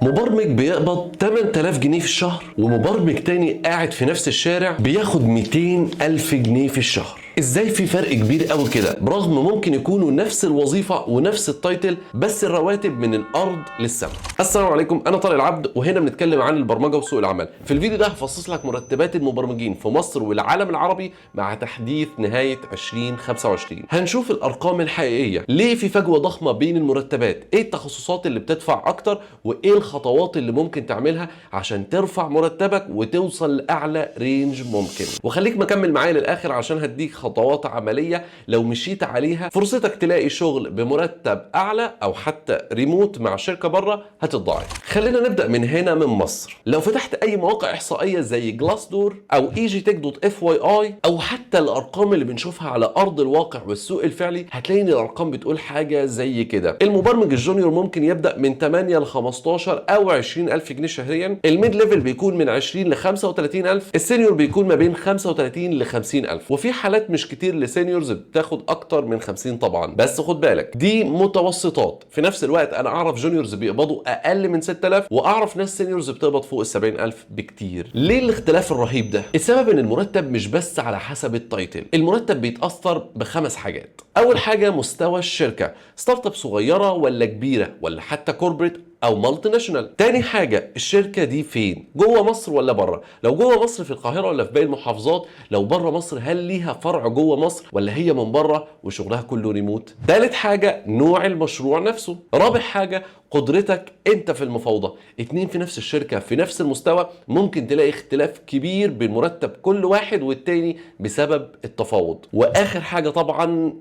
مبرمج بيقبض 8000 جنيه في الشهر، ومبرمج تاني قاعد في نفس الشارع بياخد 200 ألف جنيه في الشهر. ازاي في فرق كبير قوي كده برغم ممكن يكونوا نفس الوظيفه ونفس التايتل، بس الرواتب من الارض للسماء؟ السلام عليكم، انا طارق العبد، وهنا بنتكلم عن البرمجه وسوق العمل. في الفيديو ده هفصص لك مرتبات المبرمجين في مصر والعالم العربي مع تحديث نهايه 2025. هنشوف الارقام الحقيقيه، ليه في فجوه ضخمه بين المرتبات، ايه التخصصات اللي بتدفع اكتر، وايه الخطوات اللي ممكن تعملها عشان ترفع مرتبك وتوصل لاعلى رينج ممكن. وخليك مكمل معايا للاخر عشان هديك خطوات عمليه لو مشيت عليها فرصتك تلاقي شغل بمرتب اعلى او حتى ريموت مع شركه بره هتتضاعف. خلينا نبدا من هنا من مصر. لو فتحت اي مواقع احصائيه زي جلاس دور او EasyTech.FYI او حتى الارقام اللي بنشوفها على ارض الواقع والسوق الفعلي، هتلاقي ان الارقام بتقول حاجه زي كده. المبرمج الجونيور ممكن يبدا من 8 ل 15 او 20 الف جنيه شهريا، الميد ليفل بيكون من 20 ل 35 الف، السينيور بيكون ما بين 35 ل 50 الف، وفي حالات مش كتير لسينيورز بتاخد اكتر من 50 طبعا، بس خد بالك دي متوسطات. في نفس الوقت انا اعرف جونيورز بيقبضوا اقل من 6000، واعرف ناس سينيورز بتقبض فوق ال 70000 بكتير. ليه الاختلاف الرهيب ده؟ السبب ان المرتب مش بس على حسب التايتل، المرتب بيتاثر بخمس حاجات. اول حاجه مستوى الشركه، ستارت اب صغيره ولا كبيره ولا حتى كوربريت او مالتي ناشونال. تاني حاجه الشركه دي فين، جوه مصر ولا بره؟ لو جوه مصر في القاهره ولا في باقي المحافظات؟ لو بره مصر هل ليها فرع جوه مصر ولا هي من بره وشغلها كله ريموت؟ تالت حاجه نوع المشروع نفسه. رابع حاجه قدرتك انت في المفاوضه. اتنين في نفس الشركه في نفس المستوى ممكن تلاقي اختلاف كبير بين مرتب كل واحد والتاني بسبب التفاوض. واخر حاجه طبعا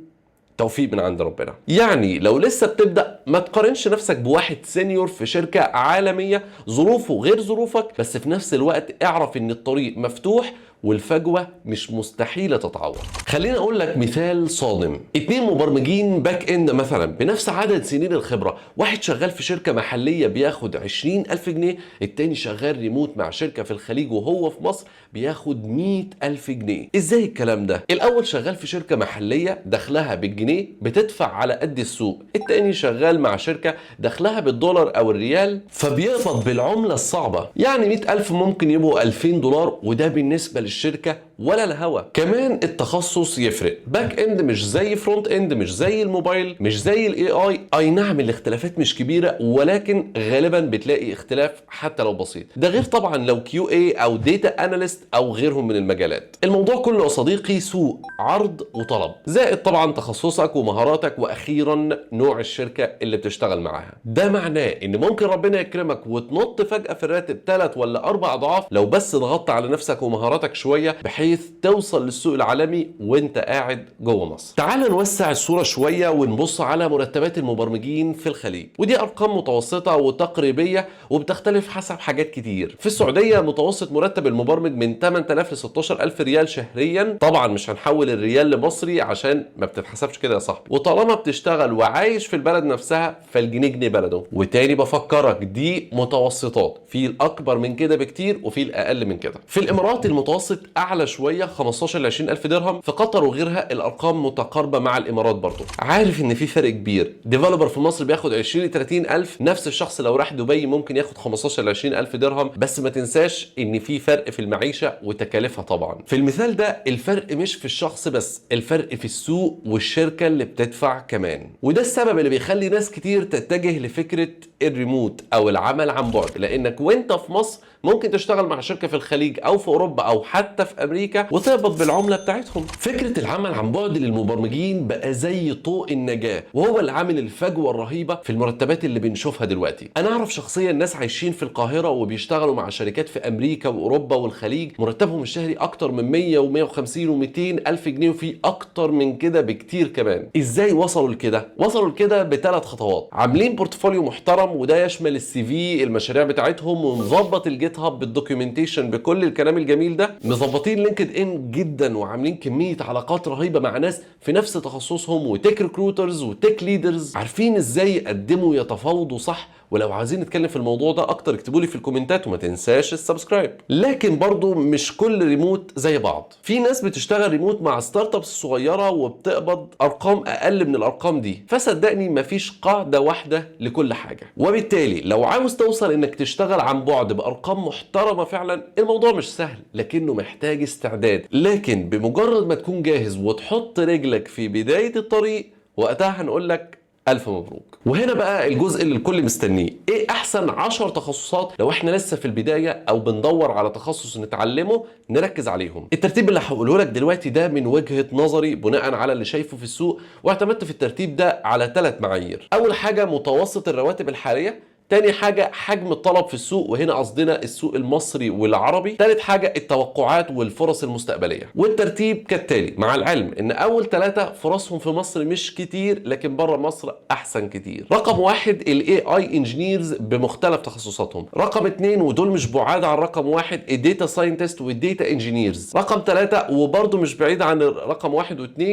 توفيق من عند ربنا. يعني لو لسه بتبدأ ما تقارنش نفسك بواحد سينيور في شركة عالمية ظروفه غير ظروفك، بس في نفس الوقت اعرف ان الطريق مفتوح والفجوة مش مستحيلة تتعوض. خليني اقول لك مثال صادم. اتنين مبرمجين باك اند مثلا بنفس عدد سنين الخبرة، واحد شغال في شركة محلية بياخد 20,000 جنيه، التاني شغال ريموت مع شركة في الخليج وهو في مصر بياخد 100,000 جنيه. ازاي الكلام ده؟ الاول شغال في شركة محلية دخلها بالجنيه بتدفع على قد السوق، التاني شغال مع شركة دخلها بالدولار او الريال فبيقبض بالعملة الصعبة، يعني 100,000 ممكن يبقوا 2000 دولار، وده بالنسبة للشركة ولا الهوا. كمان التخصص يفرق، باك اند مش زي فرونت اند، مش زي الموبايل، مش زي اي نعم الاختلافات مش كبيرة، ولكن غالبا بتلاقي اختلاف حتى لو بسيط. ده غير طبعا لو QA او ديتا اناليست او غيرهم من المجالات. الموضوع كله يا صديقي سوق عرض وطلب، زائد طبعا تخصصك ومهاراتك، واخيرا نوع الشركة اللي بتشتغل معاها. ده معناه ان ممكن ربنا يكرمك وتنط فجأة في الراتب 3 ولا 4 اضعاف لو بس ضغطت على نفسك ومهاراتك شوية بحيث توصل للسوق العالمي وانت قاعد جوه مصر. تعال نوسع الصورة شوية ونبص على مرتبات المبرمجين في الخليج، ودي ارقام متوسطة وتقريبية وبتختلف حسب حاجات كتير. في السعودية متوسط مرتب المبرمج من 8000 ل 16000 ريال شهريا، طبعا مش هنحول الريال لمصري عشان ما بتتحسبش كده يا صاحبي، وطالما بتشتغل وعايش في البلد نفسها فالجنيه جنيه بلده. وتاني بفكرك دي متوسطات، في الاكبر من كده بكتير وفي الاقل من كده. في الامارات المتوسط اعلى شويه 15 ل 20 الف درهم، في قطر وغيرها الارقام متقاربه مع الامارات برضو. عارف ان في فرق كبير، ديفلوبر في مصر بياخد 20 ل 30 الف، نفس الشخص لو راح دبي ممكن ياخد 15 ل 20 الف درهم، بس ما تنساش ان في فرق في المعيشه وتكاليفها طبعا. في المثال ده الفرق مش في الشخص بس، الفرق في السوق والشركه اللي بتدفع كمان. وده السبب اللي بيخلي ناس كتير تتجه لفكره الريموت او العمل عن بعد، لانك وانت في مصر ممكن تشتغل مع شركه في الخليج او في اوروبا او حتى في امريكا وتقبض بالعمله بتاعتهم. فكره العمل عن بعد للمبرمجين بقى زي طوق النجاه، وهو اللي عامل الفجوه الرهيبه في المرتبات اللي بنشوفها دلوقتي. انا اعرف شخصيا ناس عايشين في القاهره وبيشتغلوا مع شركات في امريكا واوروبا والخليج، مرتبهم الشهري اكتر من 100 و150 و200 الف جنيه، وفي اكتر من كده بكتير كمان. ازاي وصلوا لكده؟ وصلوا لكده بثلاث خطوات. عاملين بورتفوليو محترم، وده يشمل السي في، المشاريع بتاعتهم، ومظبط الجيت هاب بالدوكيومنتيشن بكل الكلام الجميل ده، مظبطين لينكد ان جدا، وعاملين كميه علاقات رهيبه مع ناس في نفس تخصصهم، وتك ريكروترز وتك ليدرز عارفين ازاي يقدموا يتفاوضوا صح ولو عايزين نتكلم في الموضوع ده اكتر اكتبوا لي في الكومنتات، وما تنساش السبسكرايب. لكن برضو مش كل ريموت زي بعض، في ناس بتشتغل ريموت مع ستارت ابس صغيره وبتقبض ارقام اقل من الارقام دي، فصدقني مفيش قاعده واحده لكل حاجه. وبالتالي لو عاوز توصل انك تشتغل عن بعد بارقام محترمه فعلا، الموضوع مش سهل لكنه محتاج استعداد. لكن بمجرد ما تكون جاهز وتحط رجلك في بدايه الطريق، وقتها هنقول لك ألف مبروك. وهنا بقى الجزء اللي الكل مستنيه، ايه احسن 10 تخصصات لو احنا لسه في البداية او بندور على تخصص نتعلمه نركز عليهم. الترتيب اللي هقوله لك دلوقتي ده من وجهة نظري بناء على اللي شايفه في السوق، واعتمدت في الترتيب ده على 3 معايير. اول حاجة متوسط الرواتب الحالية، تاني حاجة حجم الطلب في السوق، وهنا قصدنا السوق المصري والعربي، تالت حاجة التوقعات والفرص المستقبلية. والترتيب كالتالي، مع العلم ان اول 3 فرصهم في مصر مش كتير، لكن بره مصر احسن كتير. رقم 1 الاي اي انجينيرز بمختلف تخصصاتهم. رقم 2 ودول مش بعاد عن رقم 1 الديتا ساينتست والديتا انجينيرز. رقم 3 وبرضه مش بعيد عن رقم 1 و2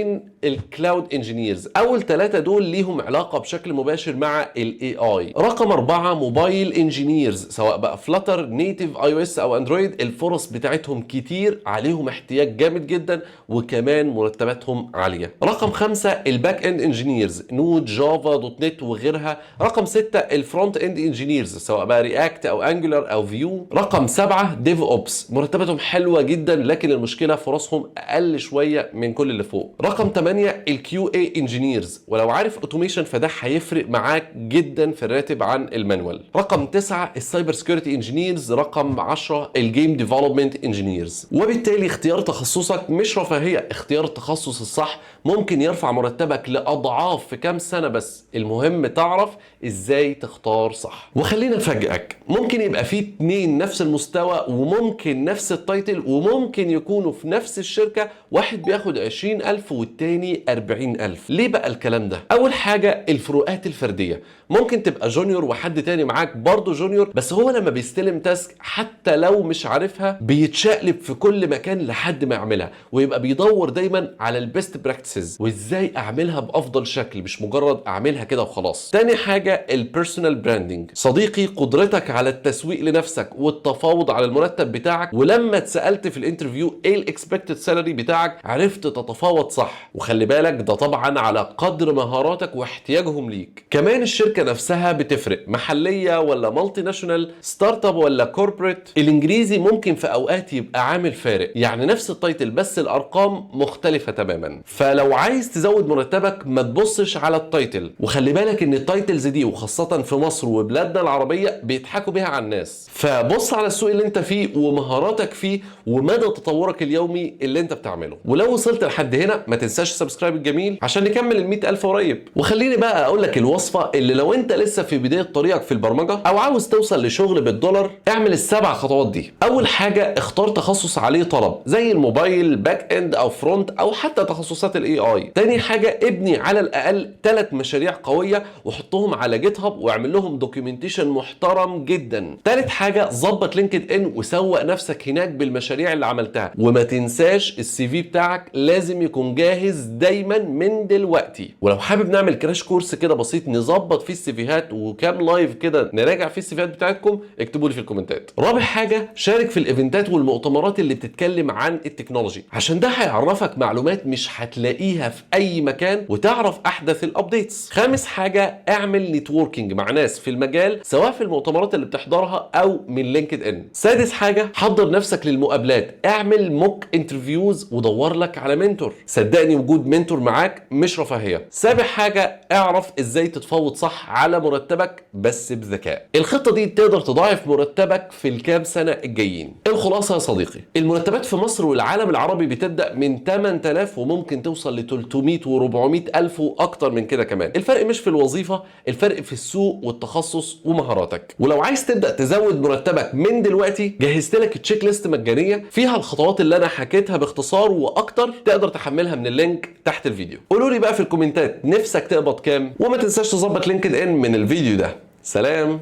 الكلاود انجينيرز. اول 3 دول ليهم علاقة بشكل مباشر مع الاي اي. رقم 4 موبايل انجينيرز، سواء بقى فلاتر نيتيف اي او اس او اندرويد، الفرص بتاعتهم كتير، عليهم احتياج جامد جدا، وكمان مرتباتهم عاليه. رقم 5 الباك اند انجينيرز، نود جافا دوت نت وغيرها. رقم 6 الفرونت اند انجينيرز، سواء بقى رياكت او انجولار او فيو. رقم 7 ديف اوبس، مرتباتهم حلوه جدا لكن المشكله فرصهم اقل شويه من كل اللي فوق. رقم 8 الكيو اي انجينيرز، ولو عارف اوتوميشن فده هيفرق معاك جدا في الراتب عن المانوال. رقم 9 السايبر سكيورتي انجينيرز. رقم 10 الجيم ديفلوبمنت انجينيرز. وبالتالي اختيار تخصصك مش رفاهيه، اختيار التخصص الصح ممكن يرفع مرتبك لاضعاف في كام سنه، بس المهم تعرف ازاي تختار صح. وخلينا نفاجئك، ممكن يبقى في 2 نفس المستوى وممكن نفس التايتل وممكن يكونوا في نفس الشركه، واحد بياخد 20,000 والتاني 40,000. ليه بقى الكلام ده؟ اول حاجه الفروقات الفرديه، ممكن تبقى جونيور وحد تاني معاك برضه جونيور، بس هو لما بيستلم تاسك حتى لو مش عارفها بيتشقلب في كل مكان لحد ما يعملها، ويبقى بيدور دايما على البيست براكتسز وازاي اعملها بافضل شكل، مش مجرد اعملها كده وخلاص. تاني حاجه البيرسونال براندنج، صديقي قدرتك على التسويق لنفسك والتفاوض على المرتب بتاعك، ولما اتسالت في الانترفيو ايه الاكسبكتد سالري بتاعك عرفت تتفاوض صح. وخلي بالك ده طبعا على قدر مهاراتك واحتياجهم ليك. كمان الشركه نفسها بتفرق، محليه ولا مالتي ناشونال، ستارت اب ولا كوربريت. الانجليزي ممكن في اوقات يبقى عامل فارق، يعني نفس التايتل بس الارقام مختلفه تماما. فلو عايز تزود مرتبك ما تبصش على التايتل، وخلي بالك ان التايتلز دي وخاصه في مصر وبلادنا العربيه بيضحكوا بيها على الناس. فبص على السوق اللي انت فيه ومهاراتك فيه ومدى تطورك اليومي اللي انت بتعمله. ولو وصلت لحد هنا ما تنساش السبسكرايب الجميل عشان نكمل ال 100,000 قريب. وخليني بقى اقول لك الوصفه اللي لو انت لسه في بدايه طريقك في البرمجه او عاوز توصل لشغل بالدولار، اعمل ال7 خطوات دي. اول حاجه اختار تخصص عليه طلب زي الموبايل، باك اند او فرونت او حتى تخصصات الاي اي. تاني حاجه ابني على الاقل 3 مشاريع قويه وحطهم على جيت هاب واعمل لهم دوكيومنتيشن محترم جدا. تالت حاجه ظبط لينكد ان وسوق نفسك هناك بالمشاريع اللي عملتها، وما تنساش السي في بتاعك لازم يكون جاهز دايما من دلوقتي. ولو حابب نعمل كراش كورس كده بسيط نظبط فيه السيفيهات وكام لايف كده نراجع فيه السيفيهات بتاعتكم، اكتبوا لي في الكومنتات. رابع حاجه شارك في الايفنتات والمؤتمرات اللي بتتكلم عن التكنولوجي، عشان ده هيعرفك معلومات مش هتلاقيها في اي مكان وتعرف احدث الابديتس. خامس حاجه اعمل نتوركينج مع ناس في المجال سواء في المؤتمرات اللي بتحضرها او من لينكد ان. سادس حاجه حضر نفسك للمقابلات، اعمل موك انترفيوز ودور لك على منتور، صدقني وجود منتور معاك مش رفاهيه. سابع حاجه اعرف ازاي تتفاوض صح على مرتبك بس بذكاء. الخطه دي تقدر تضاعف مرتبك في الكام سنه الجايين. الخلاصه يا صديقي، المرتبات في مصر والعالم العربي بتبدا من 8,000 وممكن توصل ل 300 و400 الف واكتر من كده كمان. الفرق مش في الوظيفه، الفرق في السوق والتخصص ومهاراتك. ولو عايز تبدا تزود مرتبك من دلوقتي جهزت لك تشيك ليست مجانيه فيها الخطوات اللي انا حكيتها باختصار واكتر، تقدر تحملها من اللينك تحت الفيديو. قولوا لي بقى في الكومنتات نفسك تقبض كام، وما تنساش تظبط لينكد ان من الفيديو ده. سلام.